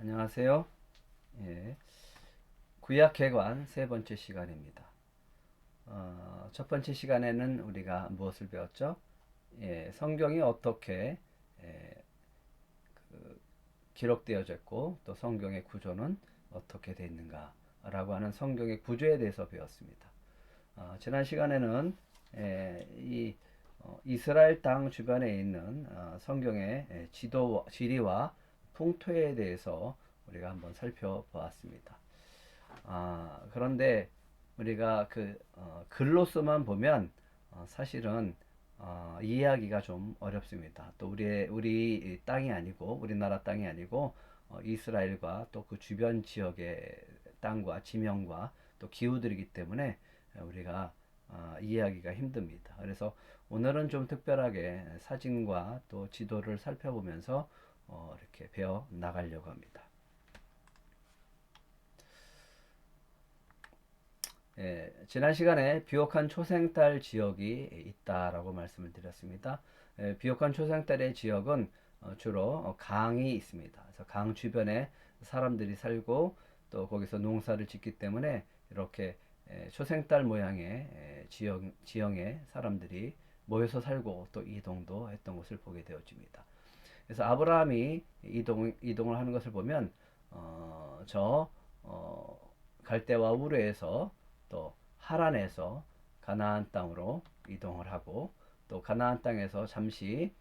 안녕하세요. 예, 구약개관 세 번째 시간입니다. 첫 번째 시간에는 우리가 무엇을 배웠죠? 성경이 어떻게 예, 기록되어져 있고 또 성경의 구조는 어떻게 되어 있는가라고 하는 성경의 구조에 대해서 배웠습니다. 지난 시간에는 이 이스라엘 땅 주변에 있는 성경의 지리와 풍토에 대해서 우리가 한번 살펴보았습니다. 그런데 우리가 글로서만 보면 사실은 이해하기가 좀 어렵습니다. 또 우리 땅이 아니고 우리나라 땅이 아니고 이스라엘과 또 그 주변 지역의 땅과 지명과 또 기후들이기 때문에 우리가 이해하기가 힘듭니다. 그래서 오늘은 좀 특별하게 사진과 또 지도를 살펴보면서 이렇게 배워 나가려고 합니다. 지난 시간에 비옥한 초생딸 지역이 있다라고 말씀을 드렸습니다. 비옥한 초생딸의 지역은 주로 강이 있습니다. 그래서 강 주변에 사람들이 살고 또 거기서 농사를 짓기 때문에 이렇게 초생딸 모양의 지형에 사람들이 모여서 살고 또 이동도 했던 것을 보게 되어집니다. 그래서 아브라함이 이동을 하는 것을 보면 저 갈대와 우르에서 또 하란에서 가나안 땅으로 이동을 하고 또 가나안 땅에서 잠시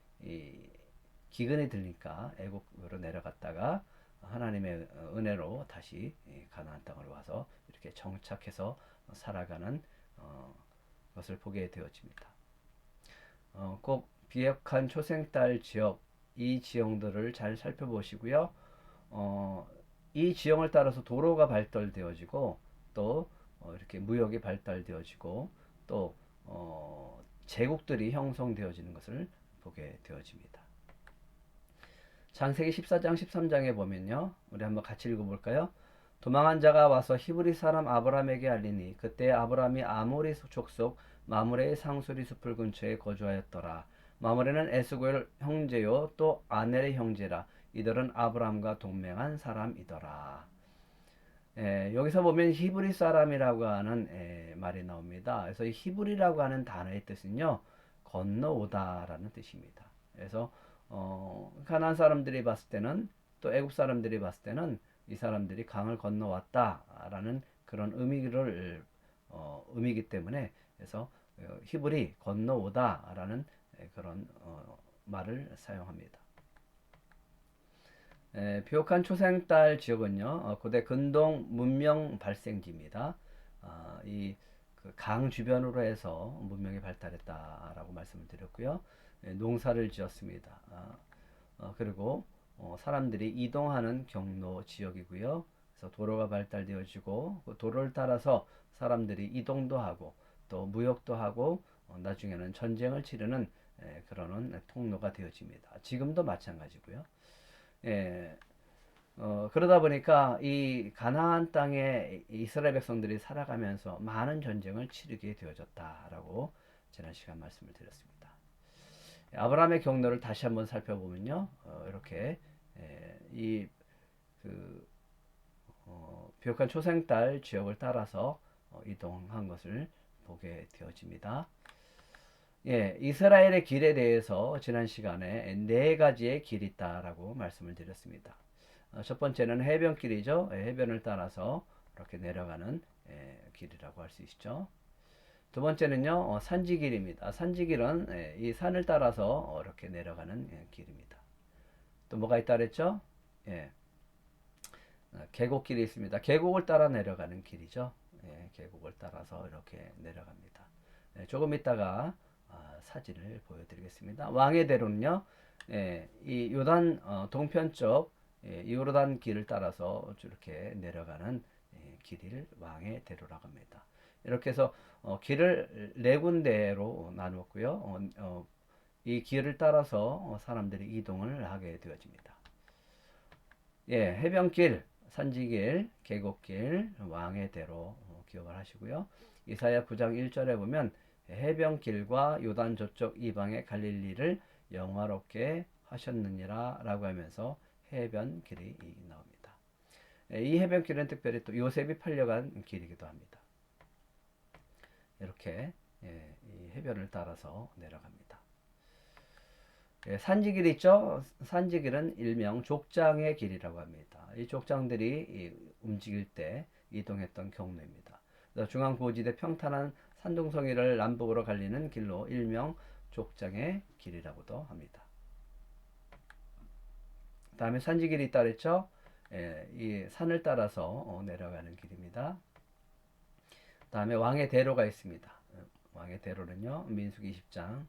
기근이 들니까 애국으로 내려갔다가 하나님의 은혜로 다시 가나안 땅으로 와서 이렇게 정착해서 살아가는 것을 보게 되어집니다. 꼭 비옥한 초생딸 지역 이 지형들을 잘 살펴보시고요. 이 지형을 따라서 도로가 발달되어지고 또 이렇게 무역이 발달되어지고 또 제국들이 형성되어지는 것을 보게 되어집니다. 창세기 14장 13장에 보면요. 우리 한번 같이 읽어볼까요? 도망한 자가 와서 히브리 사람 아브람에게 알리니 그때 아브람이 아모리 족속 마므레의 상수리 숲을 근처에 거주하였더라. 마므레는 에스고엘 형제요 또 아넬의 형제라. 이들은 아브람과 동맹한 사람이더라. 여기서 보면 히브리 사람이라고 하는 말이 나옵니다. 그래서 이 히브리라고 하는 단어의 뜻은요, 건너오다라는 뜻입니다. 그래서 가나안 사람들이 봤을 때는 또 애굽 사람들이 봤을 때는 이 사람들이 강을 건너왔다라는 그런 의미이기 때문에 그래서 히브리 건너오다라는 그런 말을 사용합니다. 비옥한 초생딸 지역은요, 고대 근동 문명 발생지입니다. 이강 주변으로 해서 문명이 발달했다라고 말씀을 드렸고요. 농사를 지었습니다. 그리고 사람들이 이동하는 경로 지역이고요. 그래서 도로가 발달되어지고 그 도로를 따라서 사람들이 이동도 하고 또 무역도 하고 나중에는 전쟁을 치르는 그러는 통로가 되어집니다. 지금도 마찬가지고요. 예, 그러다 보니까 이 가나안 땅에 이스라엘 백성들이 살아가면서 많은 전쟁을 치르게 되어졌다라고 지난 시간 말씀을 드렸습니다. 아브라함의 경로를 다시 한번 살펴보면요, 이렇게 이그 비옥한 초생딸 지역을 따라서 이동한 것을 보게 되어집니다. 이스라엘의 길에 대해서 지난 시간에 네 가지의 길이 있다라고 말씀을 드렸습니다. 첫 번째는 해변길이죠. 해변을 따라서 이렇게 내려가는 길이라고 할 수 있죠. 두 번째는요, 산지길입니다. 산지길은 이 산을 따라서 이렇게 내려가는 길입니다. 또 뭐가 있다 그랬죠? 계곡길이 있습니다. 계곡을 따라 내려가는 길이죠. 계곡을 따라서 이렇게 내려갑니다. 조금 있다가 사진을 보여드리겠습니다. 왕의 대로는요, 이 요단 동편 쪽 요르단 길을 따라서 이렇게 내려가는 길을 왕의 대로라고 합니다. 이렇게 해서 길을 네 군데로 나누었고요. 이 길을 따라서 사람들이 이동을 하게 되어집니다. 해변길, 산지길, 계곡길, 왕의 대로 기억을 하시고요. 이사야 9장 1절에 보면 해변길과 요단 저쪽 이방의 갈릴리를 영화롭게 하셨느니라 라고 하면서 해변길이 나옵니다. 이 해변길은 특별히 또 요셉이 팔려간 길이기도 합니다. 이렇게 이 해변을 따라서 내려갑니다. 산지길 있죠? 산지길은 일명 족장의 길이라고 합니다. 이 족장들이 움직일 때 이동했던 경로입니다. 중앙고지대 평탄한 산둥성이를 남북으로 갈리는 길로 일명 족장의 길이라고도 합니다. 다음에 산지길이 있다 그랬죠? 이 산을 따라서 내려가는 길입니다. 다음에 왕의 대로가 있습니다. 왕의 대로는요, 민수기 20장,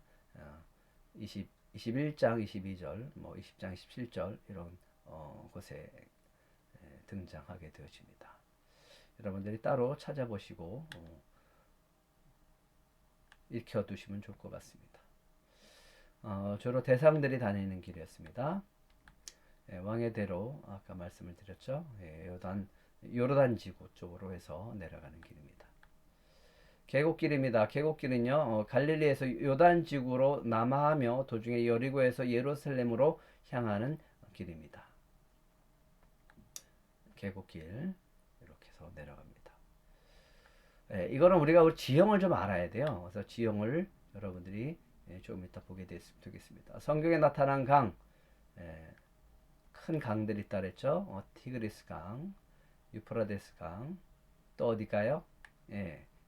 21장 22절, 뭐 20장 17절 이런 곳에 등장하게 되어집니다. 여러분들이 따로 찾아보시고 익혀두시면 좋을 것 같습니다. 주로 대상들이 다니는 길이었습니다. 왕의 대로 아까 말씀을 드렸죠. 요르단 지구 쪽으로 해서 내려가는 길입니다. 계곡길입니다. 계곡길은요, 갈릴리에서 요단 지구로 남하하며 도중에 여리고에서 예루살렘으로 향하는 길입니다. 계곡길 이렇게 해서 내려갑니다. 이거는 우리가 지형을 좀 알아야 돼요. 그래서 지형을 여러분들이 조금 이따 보게 됐으면 좋겠습니다. 성경에 나타난 강, 큰 강들이 있다 그랬죠. 티그리스 강, 유프라데스 강, 또 어디가요?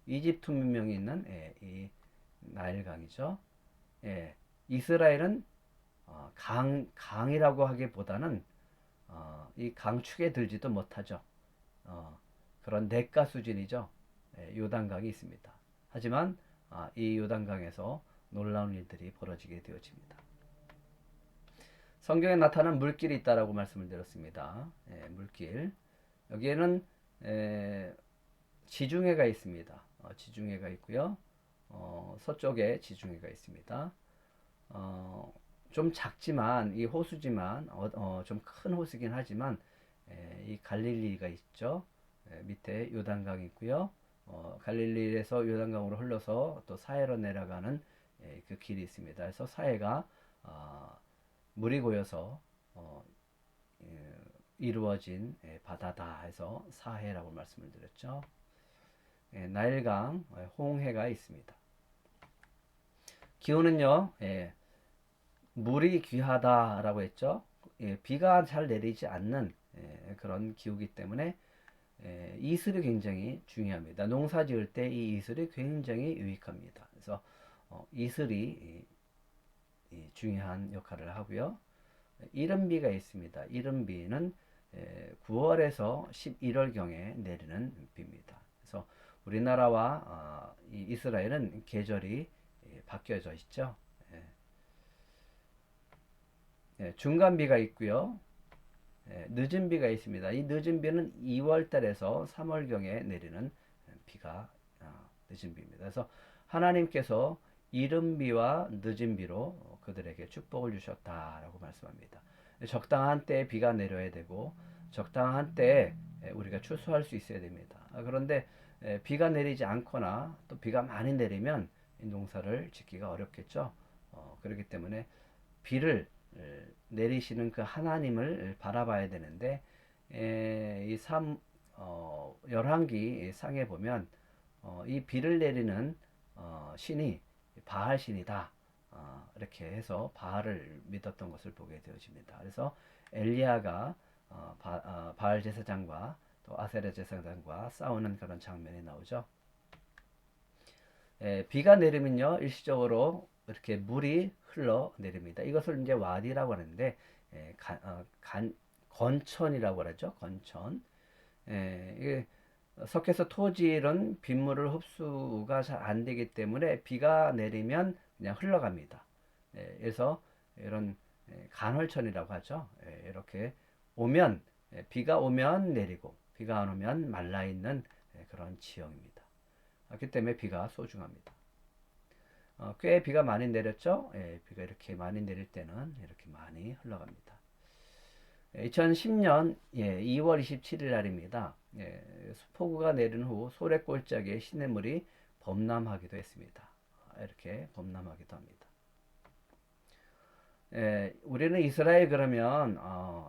이집트 문명이 있는 이 나일강이죠. 이스라엘은 강이라고 하기보다는 이 강축에 들지도 못하죠. 그런 냇가 수준이죠. 요단강이 있습니다. 하지만 이 요단강에서 놀라운 일들이 벌어지게 되어집니다. 성경에 나타난 물길이 있다라고 말씀을 드렸습니다. 물길. 여기에는 지중해가 있습니다. 지중해가 있고요. 서쪽에 지중해가 있습니다. 좀 작지만 이 호수지만 좀 큰 호수긴 하지만 이 갈릴리가 있죠. 밑에 요단강이 있고요. 갈릴리에서 요단강으로 흘러서 또 사해로 내려가는 그 길이 있습니다. 그래서 사해가 물이 고여서 이루어진 바다다 해서 사해라고 말씀을 드렸죠. 나일강, 홍해가 있습니다. 기후는요, 물이 귀하다라고 했죠. 비가 잘 내리지 않는 그런 기후이기 때문에 이슬이 굉장히 중요합니다. 농사 지을 때 이 이슬이 굉장히 유익합니다. 그래서 이슬이 중요한 역할을 하고요. 이른비가 있습니다. 이른비는 9월에서 11월경에 내리는 비입니다. 그래서 우리나라와 이스라엘은 계절이 바뀌어져 있죠. 중간비가 있고요. 늦은 비가 있습니다. 이 늦은 비는 2월 달에서 3월경에 내리는 비가 늦은 비입니다. 그래서 하나님께서 이른 비와 늦은 비로 그들에게 축복을 주셨다라고 말씀합니다. 적당한 때에 비가 내려야 되고 적당한 때에 우리가 추수할 수 있어야 됩니다. 그런데 비가 내리지 않거나 또 비가 많이 내리면 농사를 짓기가 어렵겠죠. 그렇기 때문에 비를 내리시는 그 하나님을 바라봐야 되는데 이 열왕기 상에 보면 이 비를 내리는 신이 바알 신이다. 이렇게 해서 바알을 믿었던 것을 보게 되어집니다. 그래서 엘리야가 바알 제사장과 또 아세라 제사장과 싸우는 그런 장면이 나오죠. 비가 내리면요 일시적으로 이렇게 물이 흘러 내립니다. 이것을 이제 와디라고 하는데 건천이라고 하죠. 건천. 이게 석회서 토질은 빗물을 흡수가 잘 안 되기 때문에 비가 내리면 그냥 흘러갑니다. 그래서 이런 간헐천이라고 하죠. 이렇게 오면 비가 오면 내리고 비가 안 오면 말라 있는 그런 지형입니다. 그렇기 때문에 비가 소중합니다. 꽤 비가 많이 내렸죠. 비가 이렇게 많이 내릴 때는 이렇게 많이 흘러갑니다. 2010년 2월 27일 날입니다. 폭우가 내린 후 소래골짜기에 시냇물이 범람하기도 했습니다. 이렇게 범람하기도 합니다. 우리는 이스라엘 그러면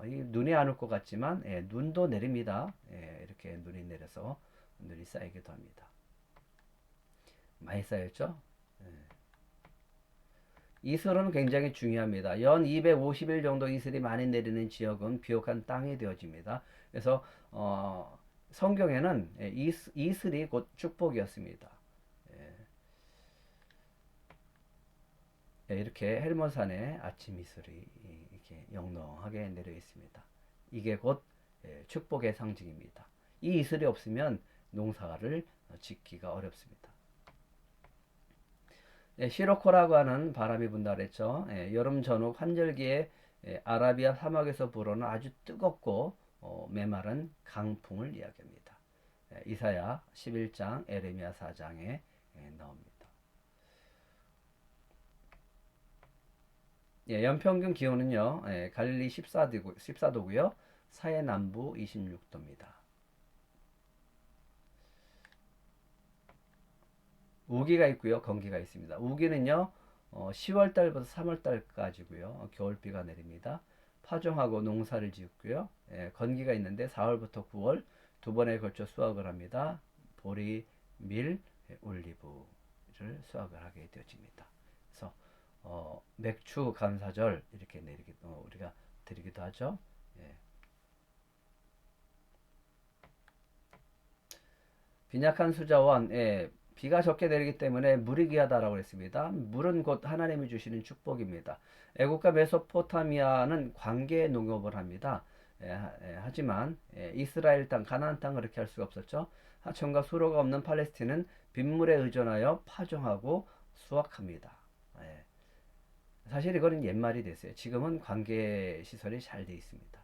이 눈이 안 올 것 같지만 눈도 내립니다. 이렇게 눈이 내려서 눈이 쌓이기도 합니다. 많이 쌓였죠? 이슬은 굉장히 중요합니다. 연 250일 정도 이슬이 많이 내리는 지역은 비옥한 땅이 되어집니다. 그래서 성경에는 이슬이 곧 축복이었습니다. 이렇게 헬몬산에 아침 이슬이 이렇게 영롱하게 내려 있습니다. 이게 곧 축복의 상징입니다. 이 이슬이 없으면 농사를 짓기가 어렵습니다. 시로코라고 하는 바람이 분다 그랬죠. 여름 전후 환절기에 아라비아 사막에서 불어오는 아주 뜨겁고 메마른 강풍을 이야기합니다. 이사야 11장, 에레미야 4장에 나옵니다. 연평균 기온은요, 갈릴리 14도고요, 사해 남부 26도입니다. 우기가 있고요, 건기가 있습니다. 우기는요, 10월달부터 3월달까지고요, 겨울비가 내립니다. 파종하고 농사를 짓고요, 건기가 있는데 4월부터 9월 두 번에 걸쳐 수확을 합니다. 보리, 밀, 올리브를 수확을 하게 되어집니다. 그래서 맥주 감사절 이렇게 우리가 드리기도 하죠. 빈약한 수자원, 비가 적게 내리기 때문에 물이 귀하다라고 했습니다. 물은 곧 하나님이 주시는 축복입니다. 애국과 메소포타미아는 관계 농업을 합니다. 하지만 이스라엘 땅, 가나안 땅 그렇게 할 수가 없었죠. 하천과 수로가 없는 팔레스틴은 빗물에 의존하여 파종하고 수확합니다. 사실 이거는 옛말이 됐어요. 지금은 관계 시설이 잘 돼 있습니다.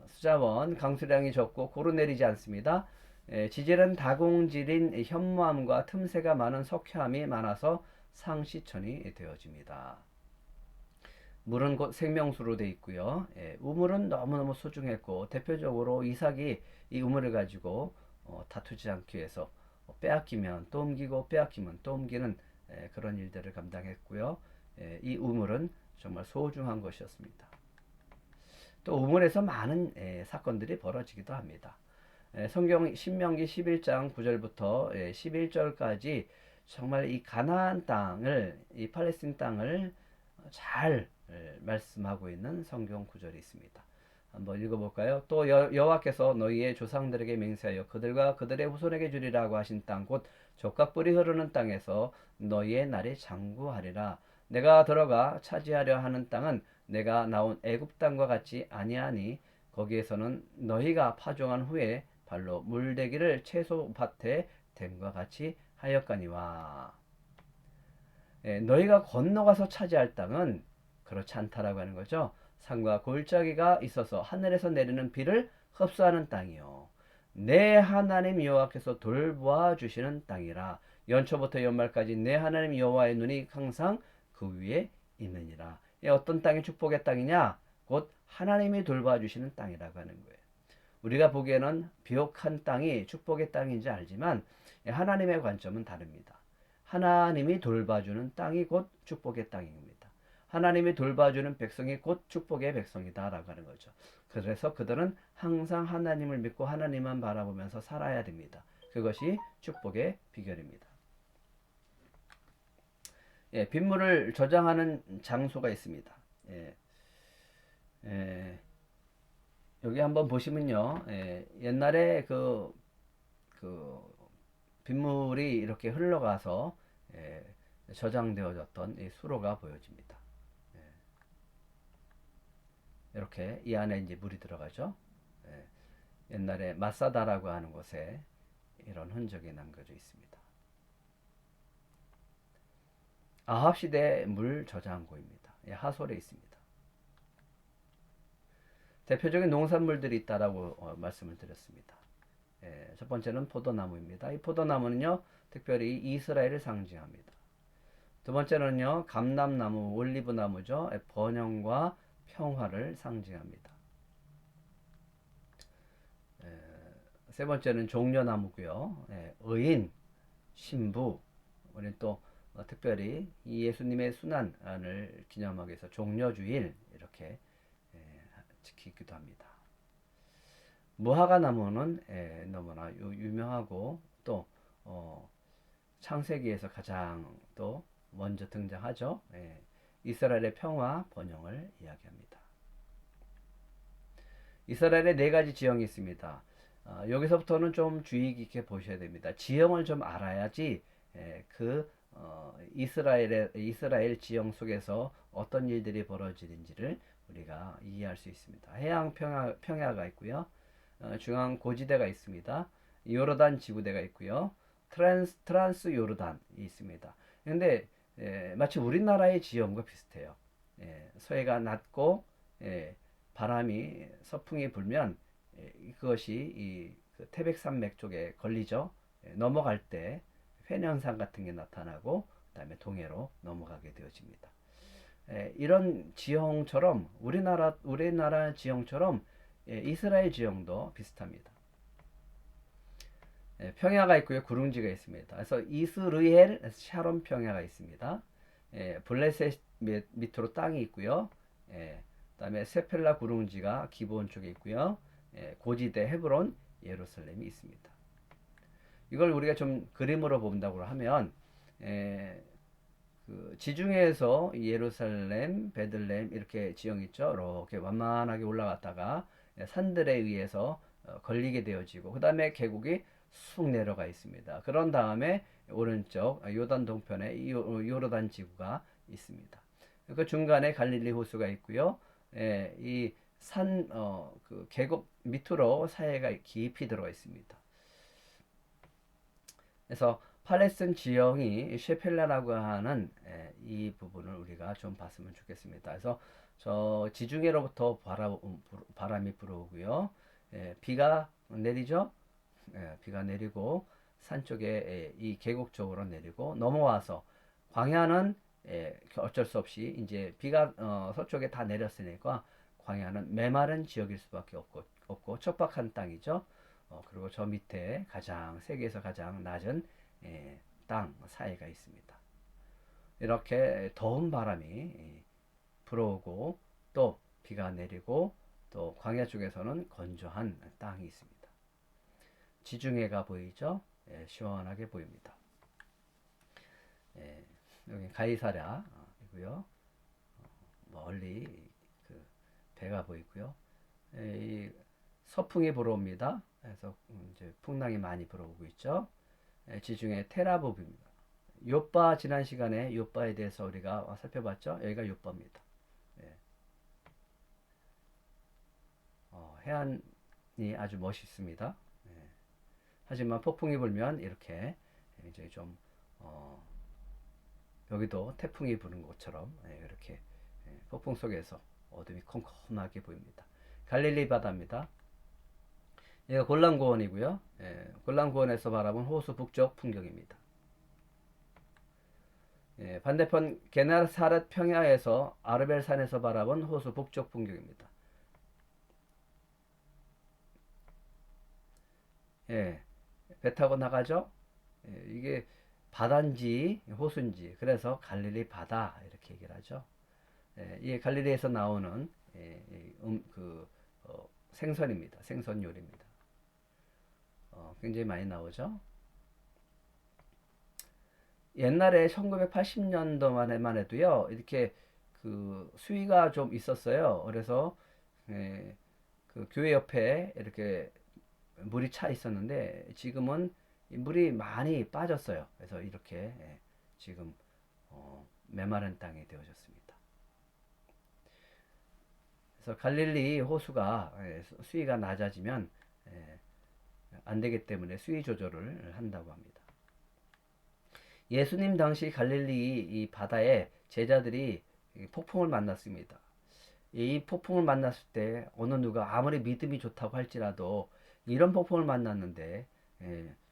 수자원, 강수량이 적고 고루 내리지 않습니다. 지질은 다공질인 현무암과 틈새가 많은 석회암이 많아서 상시천이 되어집니다. 물은 곧 생명수로 되어 있고요. 우물은 너무너무 소중했고 대표적으로 이삭이 이 우물을 가지고 다투지 않기 위해서 빼앗기면 또 옮기고 빼앗기면 또 옮기는 그런 일들을 감당했고요. 이 우물은 정말 소중한 것이었습니다. 또 우물에서 많은 사건들이 벌어지기도 합니다. 성경 신명기 11장 9절부터 11절까지 정말 이 가나안 땅을, 이 팔레스틴 땅을 잘 말씀하고 있는 성경 구절이 있습니다. 한번 읽어볼까요? 또 여호와께서 너희의 조상들에게 맹세하여 그들과 그들의 후손에게 주리라고 하신 땅 곧 족각불이 흐르는 땅에서 너희의 날이 장구하리라. 내가 들어가 차지하려 하는 땅은 내가 나온 애굽 땅과 같이 아니하니 거기에서는 너희가 파종한 후에 발로 물대기를 채소밭에 댐과 같이 하였거니와. 너희가 건너가서 차지할 땅은 그렇지 않다라고 하는 거죠. 산과 골짜기가 있어서 하늘에서 내리는 비를 흡수하는 땅이요, 내 하나님 여호와께서 돌보아 주시는 땅이라. 연초부터 연말까지 내 하나님 여호와의 눈이 항상 그 위에 있느니라. 어떤 땅이 축복의 땅이냐? 곧 하나님이 돌봐 주시는 땅이라고 하는 거예요. 우리가 보기에는 비옥한 땅이 축복의 땅인지 알지만 하나님의 관점은 다릅니다. 하나님이 돌봐주는 땅이 곧 축복의 땅입니다. 하나님이 돌봐주는 백성이 곧 축복의 백성이다 라고 하는 거죠. 그래서 그들은 항상 하나님을 믿고 하나님만 바라보면서 살아야 됩니다. 그것이 축복의 비결입니다. 빗물을 저장하는 장소가 있습니다. 여기 한번 보시면요, 옛날에 그 빗물이 이렇게 흘러가서 저장되어졌던 이 수로가 보여집니다. 이렇게 이 안에 이제 물이 들어가죠. 옛날에 마사다라고 하는 곳에 이런 흔적이 남겨져 있습니다. 아합 시대 물 저장고입니다. 하솔에 있습니다. 대표적인 농산물들이 있다라고 말씀을 드렸습니다. 첫 번째는 포도나무입니다. 이 포도나무는요, 특별히 이스라엘을 상징합니다. 두 번째는요, 감람나무, 올리브나무죠. 번영과 평화를 상징합니다. 세 번째는 종려나무고요. 의인, 신부, 우리는 또 특별히 이 예수님의 순환을 기념하기 위해서 종려주일 이렇게 지키기도 합니다. 무화과나무는 너무나 유명하고 또 창세기에서 가장 또 먼저 등장하죠. 이스라엘의 평화 번영을 이야기합니다. 이스라엘에 네 가지 지형이 있습니다. 여기서부터는 좀 주의 깊게 보셔야 됩니다. 지형을 좀 알아야지 이스라엘 지형 속에서 어떤 일들이 벌어지는지를 우리가 이해할 수 있습니다. 해양 평야가 있고요. 중앙 고지대가 있습니다. 요르단 지구대가 있고요. 트란스 요르단이 있습니다. 그런데 마치 우리나라의 지형과 비슷해요. 서해가 낮고 바람이 서풍이 불면 그것이 그 태백산맥 쪽에 걸리죠. 넘어갈 때 회년산 같은 게 나타나고 그다음에 동해로 넘어가게 되어집니다. 이런 지형처럼 우리나라 지형처럼 이스라엘 지형도 비슷합니다. 평야가 있고요, 구릉지가 있습니다. 그래서 이스르엘 샤론 평야가 있습니다. 블레셋 밑으로 땅이 있고요. 그다음에 세펠라 구릉지가 기브온 쪽에 있고요. 고지대 헤브론 예루살렘이 있습니다. 이걸 우리가 좀 그림으로 본다고 하면 그 지중해에서 예루살렘, 베들레헴 이렇게 지형이 있죠. 이렇게 완만하게 올라갔다가 산들에 의해서 걸리게 되어지고 그 다음에 계곡이 쑥 내려가 있습니다. 그런 다음에 오른쪽 요단 동편에 요르단 지구가 있습니다. 그 중간에 갈릴리 호수가 있고요. 이 그 계곡 밑으로 사해가 깊이 들어가 있습니다. 그래서 팔레스틴 지형이 셰펠라라고 하는 이 부분을 우리가 좀 봤으면 좋겠습니다. 그래서 저 지중해로부터 바람이 불어오고요. 비가 내리죠. 비가 내리고 산 쪽에 이 계곡 쪽으로 내리고 넘어와서 광야는 어쩔 수 없이 이제 비가 서쪽에 다 내렸으니까 광야는 메마른 지역일 수밖에 없고 척박한 땅이죠. 그리고 저 밑에 세계에서 가장 낮은 땅 사이가 있습니다. 이렇게 더운 바람이 불어오고 또 비가 내리고 또 광야 쪽에서는 건조한 땅이 있습니다. 지중해가 보이죠? 시원하게 보입니다. 여기 가이사랴이고요. 멀리 그 배가 보이고요. 이 서풍이 불어옵니다. 그래서 이제 풍랑이 많이 불어오고 있죠. 지중해 테라보입니다. 요빠 지난 시간에 요빠에 대해서 우리가 살펴봤죠. 여기가 요빠입니다. 해안이 아주 멋있습니다. 하지만 폭풍이 불면 이렇게 이제 좀 여기도 태풍이 부는 것처럼 이렇게 폭풍 속에서 어둠이 컴컴하게 보입니다. 갈릴리 바다입니다. 여기가 골란고원이고요. 골란고원에서 바라본 호수 북쪽 풍경입니다. 반대편 게네사렛 평야에서 아르벨산에서 바라본 호수 북쪽 풍경입니다. 배 타고 나가죠. 이게 바다인지 호수인지 그래서 갈릴리 바다 이렇게 얘기를 하죠. 이게 갈릴리에서 나오는 생선입니다. 생선 요리입니다. 굉장히 많이 나오죠. 옛날에 1980년도만 해도요, 이렇게 그 수위가 좀 있었어요. 그래서 그 교회 옆에 이렇게 물이 차 있었는데 지금은 물이 많이 빠졌어요. 그래서 이렇게 지금 메마른 땅이 되어졌습니다. 그래서 갈릴리 호수가 수위가 낮아지면 안 되기 때문에 수위 조절을 한다고 합니다. 예수님 당시 갈릴리 이 바다에 제자들이 폭풍을 만났습니다. 이 폭풍을 만났을 때 어느 누가 아무리 믿음이 좋다고 할지라도 이런 폭풍을 만났는데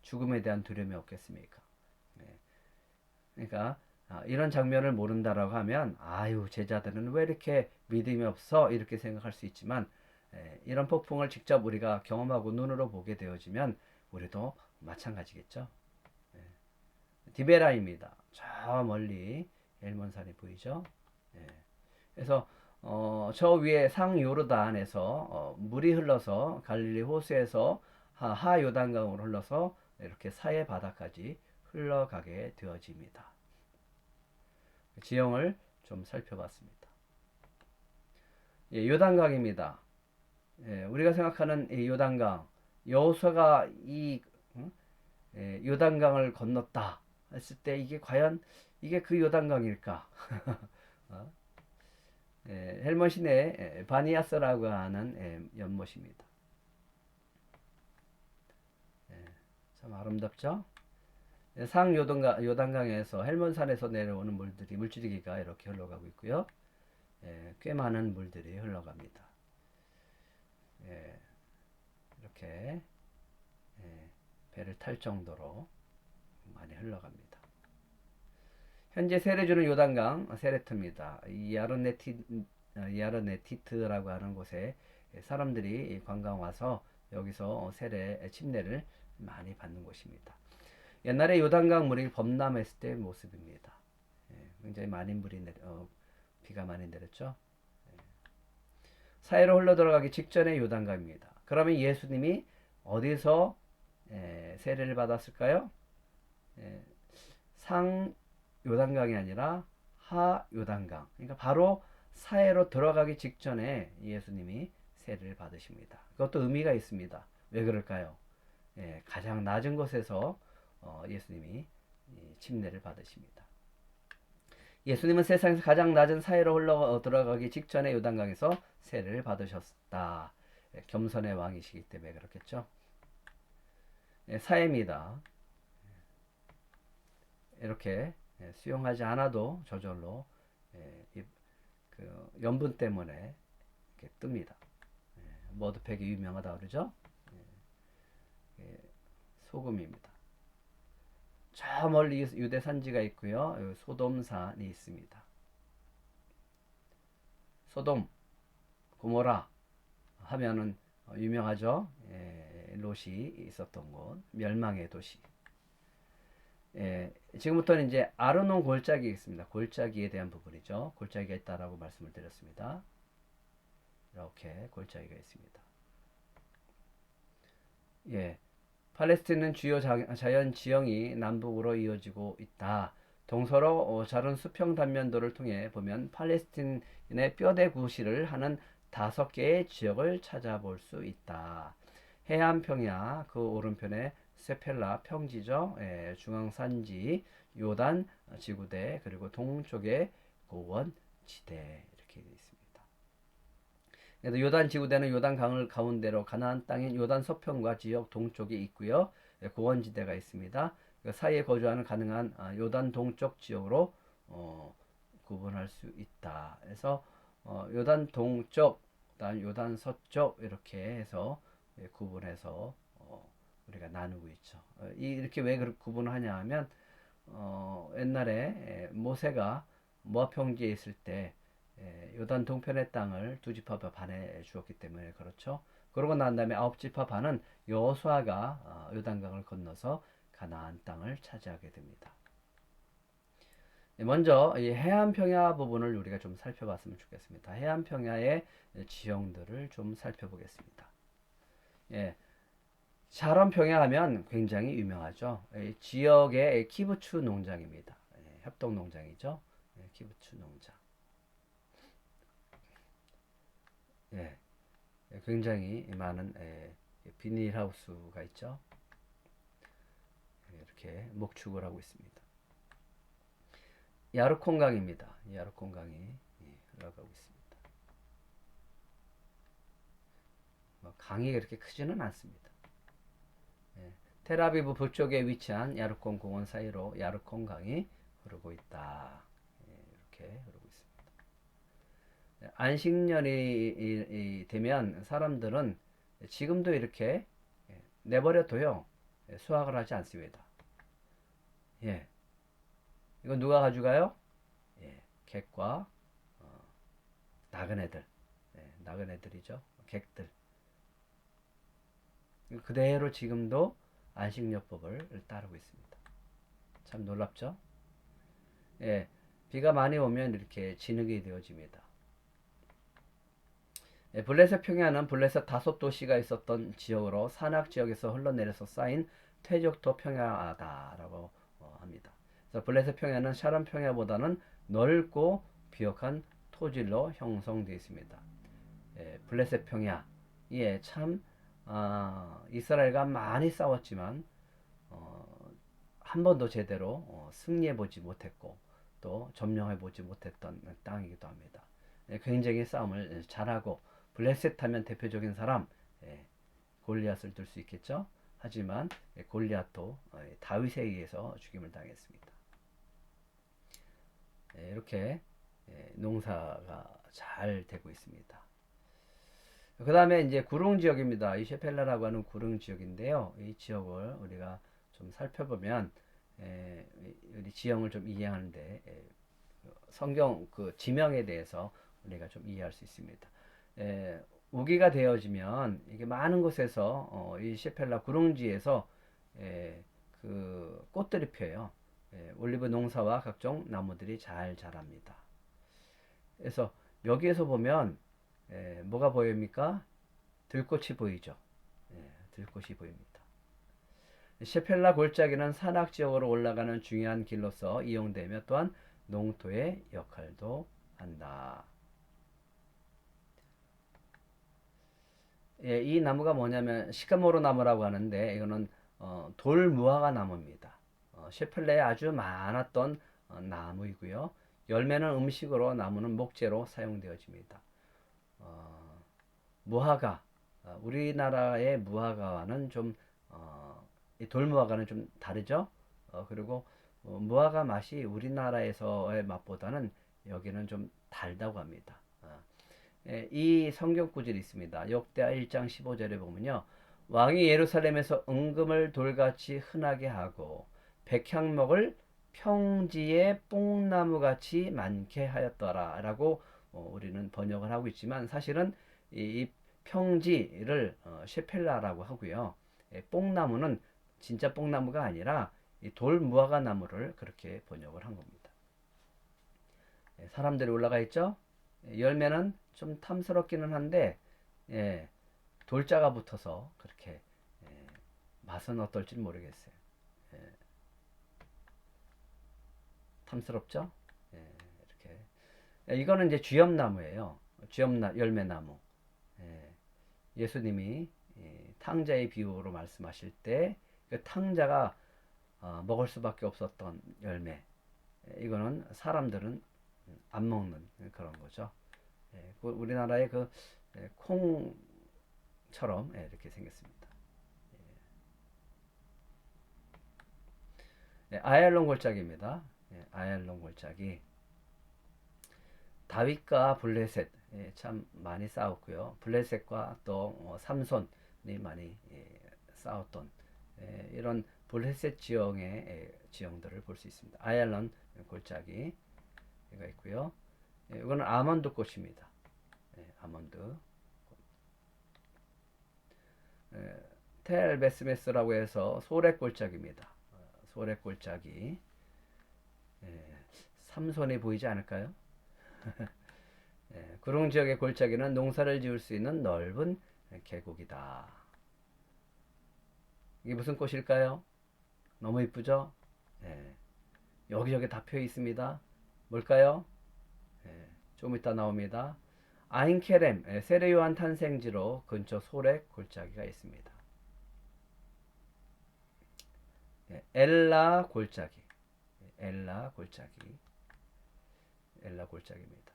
죽음에 대한 두려움이 없겠습니까? 그러니까 이런 장면을 모른다라고 하면 아유 제자들은 왜 이렇게 믿음이 없어 이렇게 생각할 수 있지만 이런 폭풍을 직접 우리가 경험하고 눈으로 보게 되어지면 우리도 마찬가지겠죠. 디베라입니다. 저 멀리 헬몬산이 보이죠? 예. 그래서 저 위에 상 요르단에서 물이 흘러서 갈릴리 호수에서 하 요단강으로 흘러서 이렇게 사해 바다까지 흘러가게 되어집니다. 지형을 좀 살펴봤습니다. 예, 요단강입니다. 예, 우리가 생각하는 이 요단강, 여호수아가 이 요단강을 건넜다 했을 때 이게 과연 이게 그 요단강일까? 어? 예, 헬머신의 바니아스라고 하는 연못입니다. 예, 참 아름답죠? 상 요단강에서 헬몬산에서 내려오는 물줄기가 이렇게 흘러가고 있고요. 예, 꽤 많은 물들이 흘러갑니다. 예, 이렇게 배를 탈 정도로 많이 흘러갑니다. 현재 세례주는 요단강 세레트입니다. 야르네티트라고 하는 곳에 사람들이 관광 와서 여기서 세례 침례를 많이 받는 곳입니다. 옛날에 요단강 물이 범람했을 때 모습입니다. 굉장히 많이 비가 많이 내렸죠. 사해로 흘러 들어가기 직전의 요단강입니다. 그러면 예수님이 어디서 세례를 받았을까요? 상 요단강이 아니라 하 요단강. 그러니까 바로 사해로 들어가기 직전에 예수님이 세례를 받으십니다. 그것도 의미가 있습니다. 왜 그럴까요? 가장 낮은 곳에서 예수님이 침례를 받으십니다. 예수님은 세상에서 가장 낮은 사해로 흘러 들어가기 직전에 요단강에서 세례를 받으셨다. 겸손의 왕이시기 때문에 그렇겠죠. 사해입니다. 이렇게 수용하지 않아도 저절로 그 염분 때문에 이렇게 뜹니다. 머드팩이 유명하다 그러죠. 소금입니다. 저 멀리 유대 산지가 있고요. 소돔산이 있습니다. 소돔, 고모라 하면은 유명하죠. 롯이 있었던 곳, 멸망의 도시. 지금부터는 이제 아르논 골짜기 있습니다. 골짜기에 대한 부분이죠. 골짜기가 있다라고 말씀을 드렸습니다. 이렇게 골짜기가 있습니다. 예, 팔레스틴은 주요 자연 지형이 남북으로 이어지고 있다. 동서로 자른 수평 단면도를 통해 보면 팔레스틴의 뼈대 구실을 하는 5개의 지역을 찾아볼 수 있다. 해안 평야 그 오른편에 세펠라 평지죠. 중앙산지, 요단 지구대, 그리고 동쪽에 고원 지대 이렇게 되어 있습니다. 그래서 요단 지구대는 요단 강을 가운데로 가나안 땅인 요단 서편과 지역 동쪽에 있고요. 고원 지대가 있습니다. 그 사이에 거주하는 가능한 요단 동쪽 지역으로 구분할 수 있다. 그래서 요단 동쪽, 요단 서쪽 이렇게 해서 구분해서 우리가 나누고 있죠. 이렇게 왜 구분하냐 하면 옛날에 모세가 모압 평지에 있을 때 요단 동편의 땅을 두 지파 반에 주었기 때문에 그렇죠. 그러고 난 다음에 아홉 지파 반은 여호수아가 요단강을 건너서 가나안 땅을 차지하게 됩니다. 먼저 이 해안 평야 부분을 우리가 좀 살펴봤으면 좋겠습니다. 해안 평야의 지형들을 좀 살펴보겠습니다. 예, 샤론 평야하면 굉장히 유명하죠. 지역의 키부츠 농장입니다. 협동 농장이죠. 키부츠 농장. 굉장히 많은 비닐하우스가 있죠. 이렇게 목축을 하고 있습니다. 야르콘강입니다. 야르콘강이 흘러가고 있습니다. 강이 그렇게 크지는 않습니다. 텔아비브 북쪽에 위치한 야르콘 공원 사이로 야르콘 강이 흐르고 있다. 이렇게 흐르고 있습니다. 안식년이 되면 사람들은 지금도 이렇게 내버려둬요. 수확을 하지 않습니다. 예. 이건 누가 가져가요? 객과 나그네들. 나그네들이죠. 객들. 그대로 지금도 안식요법을 따르고 있습니다. 참 놀랍죠? 예, 비가 많이 오면 이렇게 진흙이 되어집니다. 예, 블레셋 평야는 블레셋 다섯 도시가 있었던 지역으로 산악 지역에서 흘러내려서 쌓인 퇴적토 평야다라고 합니다. 그래서 블레셋 평야는 샤론 평야보다는 넓고 비옥한 토질로 형성되어 있습니다. 예, 블레셋 평야, 예, 참 이스라엘과 많이 싸웠지만 한 번도 제대로 승리해 보지 못했고 또 점령해 보지 못했던 땅이기도 합니다. 예, 굉장히 싸움을 잘하고 블레셋 하면 대표적인 사람 예, 골리앗을 들 수 있겠죠. 하지만 골리앗도 다윗에 의해서 죽임을 당했습니다. 예, 이렇게 농사가 잘 되고 있습니다. 그 다음에 이제 구릉 지역입니다. 이 셰펠라라고 하는 구릉 지역인데요. 이 지역을 우리가 좀 살펴보면 우리 지형을 좀 이해하는데 성경 그 지명에 대해서 우리가 좀 이해할 수 있습니다. 우기가 되어지면 이게 많은 곳에서 이 셰펠라 구릉지에서 그 꽃들이 펴요. 올리브 농사와 각종 나무들이 잘 자랍니다. 그래서 여기에서 보면 뭐가 보입니까? 들꽃이 보이죠. 들꽃이 보입니다. 셰펠라 골짜기는 산악 지역으로 올라가는 중요한 길로서 이용되며 또한 농토의 역할도 한다. 이 나무가 뭐냐면 시카모로 나무라고 하는데 이거는 돌무화과 나무입니다. 셰펠레에 아주 많았던 나무이고요. 열매는 음식으로, 나무는 목재로 사용되어집니다. 무화과, 우리나라의 무화과와는 좀 이 돌무화과는 좀 다르죠. 그리고 무화과 맛이 우리나라에서의 맛보다는 여기는 좀 달다고 합니다. 이 성경 구절이 있습니다. 역대하 1장 15절에 보면요. 왕이 예루살렘에서 은금을 돌같이 흔하게 하고 백향목을 평지에 뽕나무같이 많게 하였더라 라고 우리는 번역을 하고 있지만 사실은 이 평지를 셰펠라라고 하고요. 뽕나무는 진짜 뽕나무가 아니라 돌무화과 나무를 그렇게 번역을 한 겁니다. 사람들이 올라가 있죠. 열매는 좀 탐스럽기는 한데 돌자가 붙어서 그렇게 맛은 어떨지 모르겠어요. 탐스럽죠? 이렇게 이거는 이제 주엽나무예요. 열매나무. 예수님이 탕자의 비유로 말씀하실 때 그 탕자가 먹을 수밖에 없었던 열매. 이거는 사람들은 안 먹는 그런 거죠. 우리나라의 그 콩처럼 이렇게 생겼습니다. 아얄론 골짜기입니다. 아얄론 골짜기. 다윗과 블레셋 참 많이 싸웠고요. 블레셋과 또 삼손이 많이 싸웠던 이런 블레셋 지형의 지형들을 볼 수 있습니다. 아얄론 골짜기가 있고요. 이거는 아몬드 꽃입니다. 아몬드. 텔 베스메스라고 해서 소렉 골짜기입니다. 소렉 골짜기. 삼손이 보이지 않을까요? 구릉 지역의 골짜기는 농사를 지을 수 있는 넓은 계곡이다. 이게 무슨 꽃일까요? 너무 이쁘죠? 여기저기 다 펴 있습니다. 뭘까요? 좀 이따 나옵니다. 아인케렘, 세례요한 탄생지로 근처 소렉 골짜기가 있습니다. 엘라 골짜기. 엘라 골짜기. 엘라 골짜기입니다.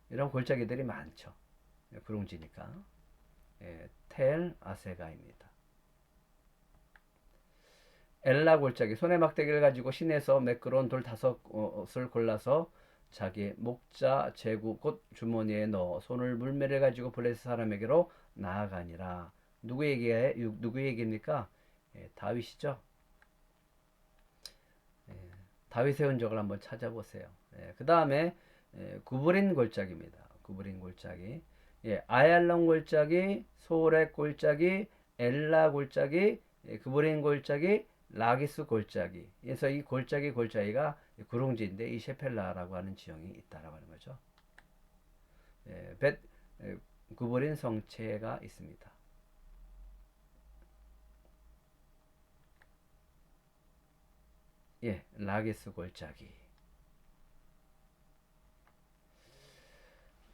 이런 골짜기들이 많죠. 구릉지니까. 텔 아세가입니다. 엘라 골짜기. 손에 막대기를 가지고 시내에서 매끄러운 돌 5을 골라서 자기 목자 제구 곧 주머니에 넣어 손을 물매를 가지고 블레셋 사람에게로 나아가니라. 누구 얘기입니까? 다윗이죠. 다윗의 흔적을 한번 찾아보세요. 그 다음에 구브린 골짜기입니다. 구브린 골짜기. 아얄론 골짜기, 소렉 골짜기, 엘라 골짜기, 구브린 골짜기, 라기스 골짜기. 그래서 이 골짜기가 구릉지인데 이 셰펠라라고 하는 지형이 있다라고 하는 거죠. 벳 구브린 성체가 있습니다. 예, 라기스 골짜기.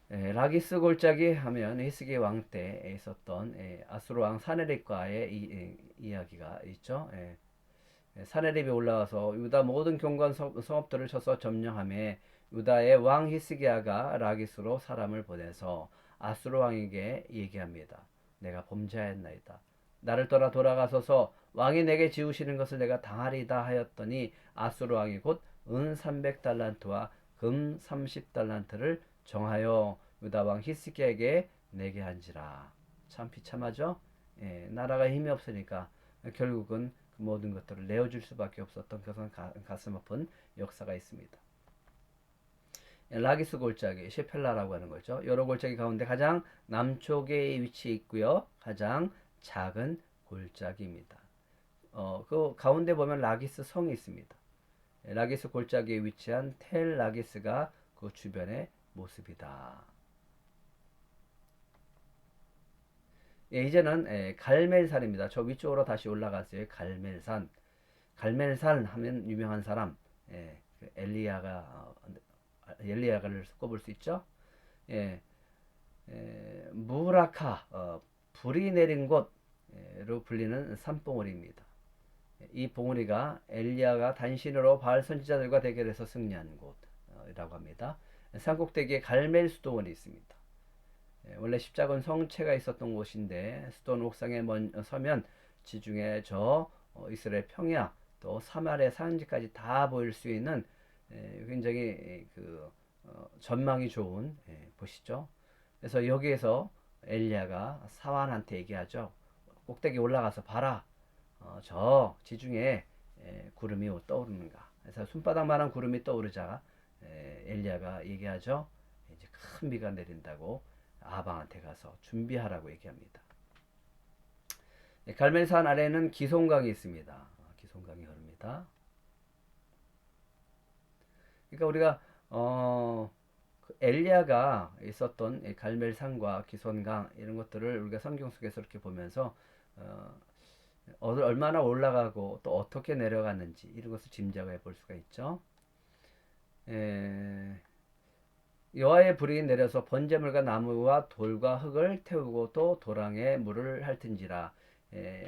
라기스 골짜기 하면 히스기 왕 때 있었던 아수르 왕 사네립과의 이야기가 있죠. 사네립이 올라와서 유다 모든 경관 성읍들을 쳐서 점령하며 유다의 왕 히스기야가 라기스로 사람을 보내서 아수르 왕에게 얘기합니다. 내가 범죄하였나이다. 나를 떠나 돌아가소서. 왕이 내게 지우시는 것을 내가 당하리다 하였더니 아수르 왕이 곧 은 300달란트와 금 30달란트를 정하여 유다 왕 히스기야에게 내게 한지라. 참 비참하죠. 나라가 힘이 없으니까 결국은 그 모든 것들을 내어줄 수밖에 없었던 그런 가슴 아픈 역사가 있습니다. 라기스 골짜기, 셰펠라라고 하는 거죠. 여러 골짜기 가운데 가장 남쪽에 위치해 있고요. 가장 작은 골짜기입니다. 그 가운데 보면 라기스 성이 있습니다. 라기스 골짜기에 위치한 텔 라기스가 그 주변의 모습이다. 이제는 갈멜산입니다. 저 위쪽으로 다시 올라갔어요. 갈멜산. 갈멜산 하면 유명한 사람, 그 엘리야가를 꼽을 수 있죠. 예, 무라카, 불이 내린 곳으로 불리는 산봉우리입니다. 이 봉우리가 엘리야가 단신으로 바알 선지자들과 대결해서 승리한 곳이라고 합니다. 산꼭대기에 갈멜 수도원이 있습니다. 원래 십자군 성체가 있었던 곳인데 수도원 옥상에 서면 지중해 저 이스라엘 평야 또 사마리아 산지까지 다 보일 수 있는 굉장히 그 전망이 좋은 곳이죠. 그래서 여기에서 엘리야가 사환한테 얘기하죠. 꼭대기 올라가서 봐라. 저 지중해 구름이 떠오르는가. 그래서 손바닥만한 구름이 떠오르자 엘리야가 얘기하죠. 이제 큰 비가 내린다고 아방한테 가서 준비하라고 얘기합니다. 갈멜산 아래에는 기송강이 있습니다. 기송강이 흐릅니다. 그러니까 우리가 엘리야가 있었던 갈멜산과 기손강 이런 것들을 우리가 성경 속에서 이렇게 보면서 얼마나 올라가고 또 어떻게 내려갔는지 이런 것을 짐작해 볼 수가 있죠. 여호와의 불이 내려서 번제물과 나무와 돌과 흙을 태우고 또 도랑에 물을 핥은지라.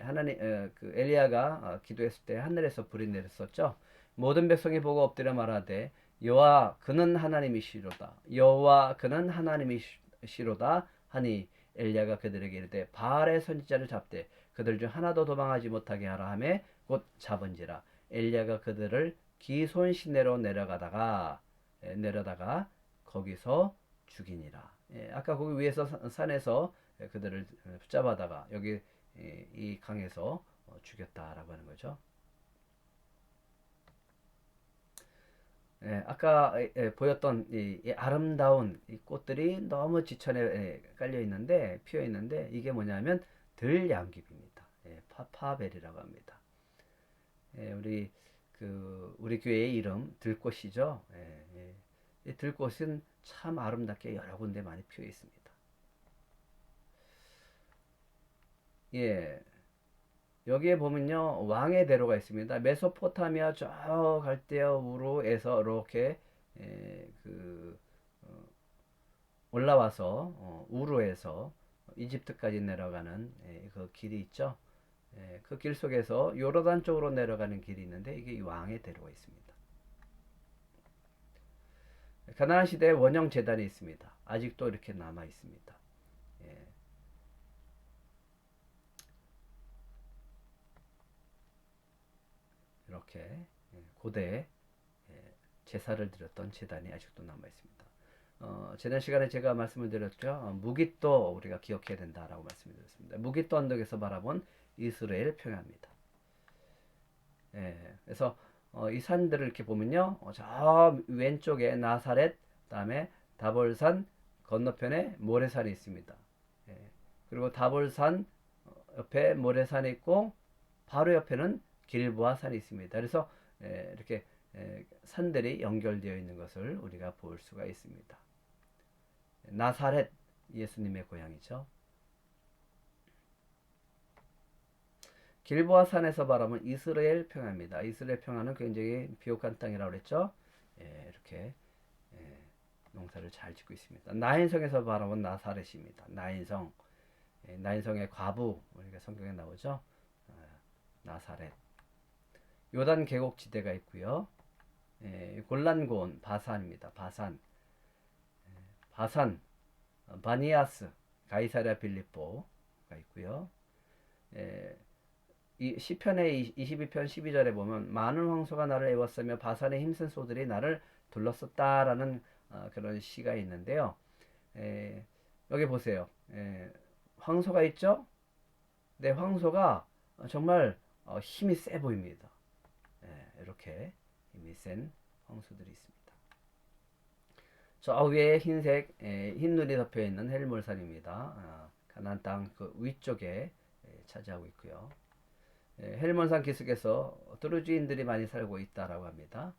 하나님 그 엘리야가 기도했을 때 하늘에서 불이 내렸었죠. 모든 백성이 보고 엎드려 말하되 여호와 그는 하나님이시로다. 여호와 그는 하나님이시로다 하니 엘리야가 그들에게 이르되 바알의 선지자를 잡되 그들 중 하나도 도망하지 못하게 하라 하매 곧 잡은지라. 엘리야가 그들을 기손 시내로 내려다가 거기서 죽이니라. 아까 거기 위에서 산에서 그들을 붙잡아다가 여기 이 강에서 죽였다라고 하는 거죠. 아까 보였던 이 아름다운 이 꽃들이 너무 지천에 깔려 있는데 피어 있는데 이게 뭐냐면 들양귀비입니다. 파파벨이라고 합니다. 우리 교회의 이름 들꽃이죠. 이 들꽃은 참 아름답게 여러 군데 많이 피어 있습니다. 여기에 보면요 왕의 대로가 있습니다. 메소포타미아 저 갈대아 우르에서 이렇게 올라와서 우르에서 이집트까지 내려가는 그 길이 있죠. 그 길 속에서 요르단 쪽으로 내려가는 길이 있는데 이게 왕의 대로가 있습니다. 가나안 시대에 원형 제단이 있습니다. 아직도 이렇게 남아 있습니다. 이렇게 고대 제사를 드렸던 제단이 아직도 남아 있습니다. 지난 시간에 제가 말씀을 드렸죠. 무깃도 우리가 기억해야 된다라고 말씀을 드렸습니다. 무깃도 언덕에서 바라본 이스라엘 평야입니다. 그래서 이 산들을 이렇게 보면요, 저 왼쪽에 나사렛, 다음에 다볼산 건너편에 모래산이 있습니다. 그리고 다볼산 옆에 모래산이 있고 바로 옆에는 길보아 산이 있습니다. 그래서 이렇게 산들이 연결되어 있는 것을 우리가 볼 수가 있습니다. 나사렛, 예수님의 고향이죠. 길보아 산에서 바라보면 이스라엘 평야입니다. 이스라엘 평야는 굉장히 비옥한 땅이라고 그랬죠. 이렇게 농사를 잘 짓고 있습니다. 나인성에서 바라본 나사렛입니다. 나인성, 나인성의 과부, 우리가 성경에 나오죠. 나사렛. 요단 계곡 지대가 있고요. 골란고온 바산입니다. 바산, 바산, 바니아스, 가이사랴 빌립보가 있고요. 이 시편의 22편 12절에 보면 많은 황소가 나를 애웠으며 바산의 힘센 소들이 나를 둘렀었다라는 그런 시가 있는데요. 여기 보세요. 황소가 있죠? 네, 황소가 정말 힘이 세 보입니다. 이렇게 힘이 센 황소들이 있습니다. 저 위에 흰색 흰눈이 덮여 있는 헬몰산입니다. 가나안 땅 그 위쪽에 차지하고 있고요. 헬몬산 기슭에서 드루즈인들이 많이 살고 있다라고 합니다.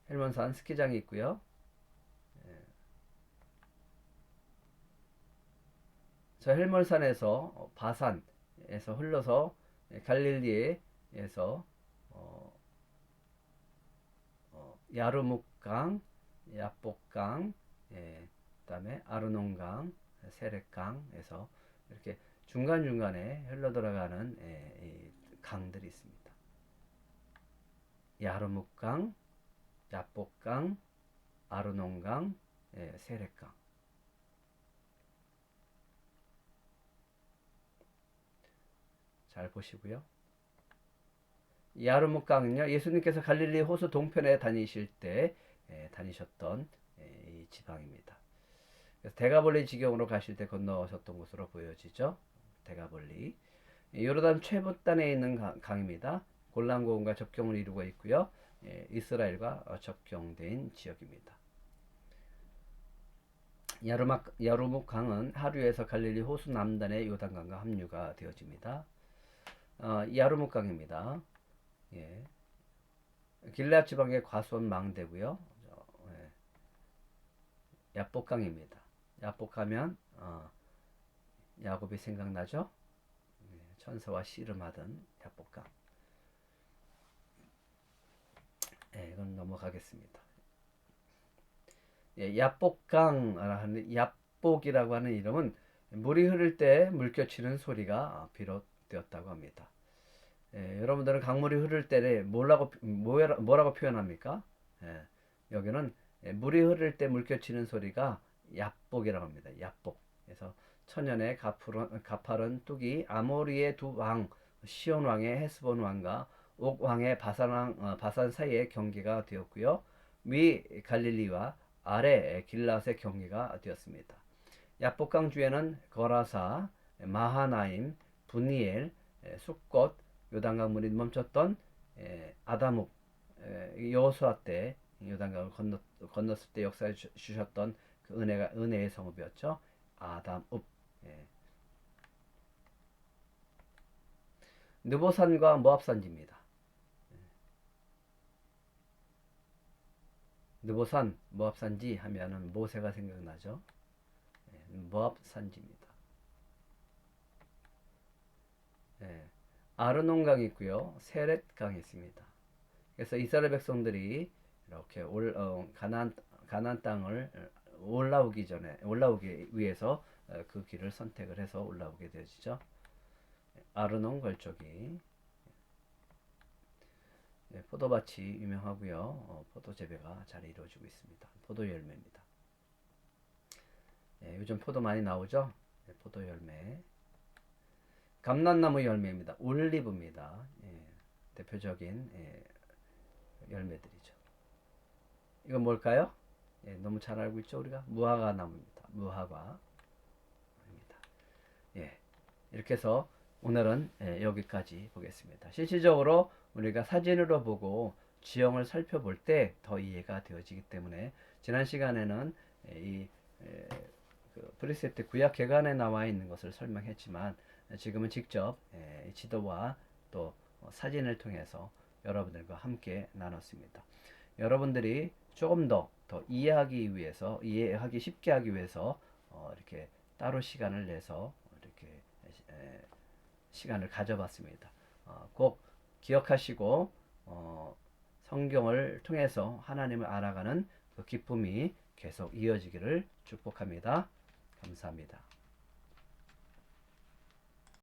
헬몬산 스키장이 있고요. 저 헬몬산에서 바산에서 흘러서 갈릴리에서 야르묵강, 야복강, 그다음에 아르논강, 세렛강에서 이렇게 중간중간에 흘러들어가는 강들이 있습니다. 야르묵강, 야복강, 아르논강, 세렛강. 잘 보시고요. 야르묵강은요, 예수님께서 갈릴리 호수 동편에 다니실 때 다니셨던 이 지방입니다. 그래서 대가볼리 지경으로 가실 때 건너셨던 곳으로 보여지죠. 대가볼리. 요르단 최북단에 있는 강입니다. 골란고원과 접경을 이루고 있고요. 이스라엘과 접경된 지역입니다. 야르묵강은 하류에서 갈릴리 호수 남단의 요단강과 합류가 되어집니다. 야르묵강입니다. 길앗 지방의 과수원 망대고요. 야복강입니다. 야복하면 야곱이 생각나죠? 천사와 씨름하던 야복강. 이건 넘어가겠습니다. 야복강이라는 야복이라고 하는 이름은 물이 흐를 때 물결치는 소리가 비롯되었다고 합니다. 여러분들은 강물이 흐를 때를 뭐라고 표현합니까? 여기는 물이 흐를 때 물결치는 소리가 야복이라고 합니다. 야복. 그래서 천년의 가파른 뚝이 아모리의 두 왕, 시온 왕의 헤스본 왕과 옥 왕의 바산 사이의 경계가 되었고요. 위 갈릴리와 아래 길랏의 경계가 되었습니다. 야복강 주에는 거라사, 마하나임, 분니엘, 숫꽃, 요단강 물이 멈췄던 아다묵, 여호수아 때 요단강을 건넜을 때 역사해 주셨던 그 은혜의 성읍이었죠. 아담읍. 느보산과 모압산지입니다. 느보산, 모압산지 하면은 모세가 생각나죠. 모압산지입니다. 아르논강이 있고요. 세렛강이 있습니다. 그래서 이스라엘 백성들이 이렇게 가나안 땅을 올라오기 위해서 그 길을 선택을 해서 올라오게 되어지죠. 아르논 걸쭉이 포도밭이 유명하고요. 포도 재배가 잘 이루어지고 있습니다. 포도 열매입니다. 요즘 포도 많이 나오죠. 포도 열매. 감람나무 열매입니다. 올리브입니다. 대표적인 열매들이죠. 이건 뭘까요? 너무 잘 알고 있죠. 우리가 무화과 나무입니다. 무화과입니다. 이렇게 해서 오늘은 여기까지 보겠습니다. 실질적으로 우리가 사진으로 보고 지형을 살펴볼 때 더 이해가 되어지기 때문에 지난 시간에는 이 프리세트 구약 개간에 나와 있는 것을 설명했지만 지금은 직접 지도와 또 사진을 통해서 여러분들과 함께 나눴습니다. 여러분들이 조금 더 이해하기 위해서, 이해하기 쉽게 하기 위해서 이렇게 따로 시간을 내서 이렇게 시간을 가져봤습니다. 꼭 기억하시고 성경을 통해서 하나님을 알아가는 그 기쁨이 계속 이어지기를 축복합니다. 감사합니다.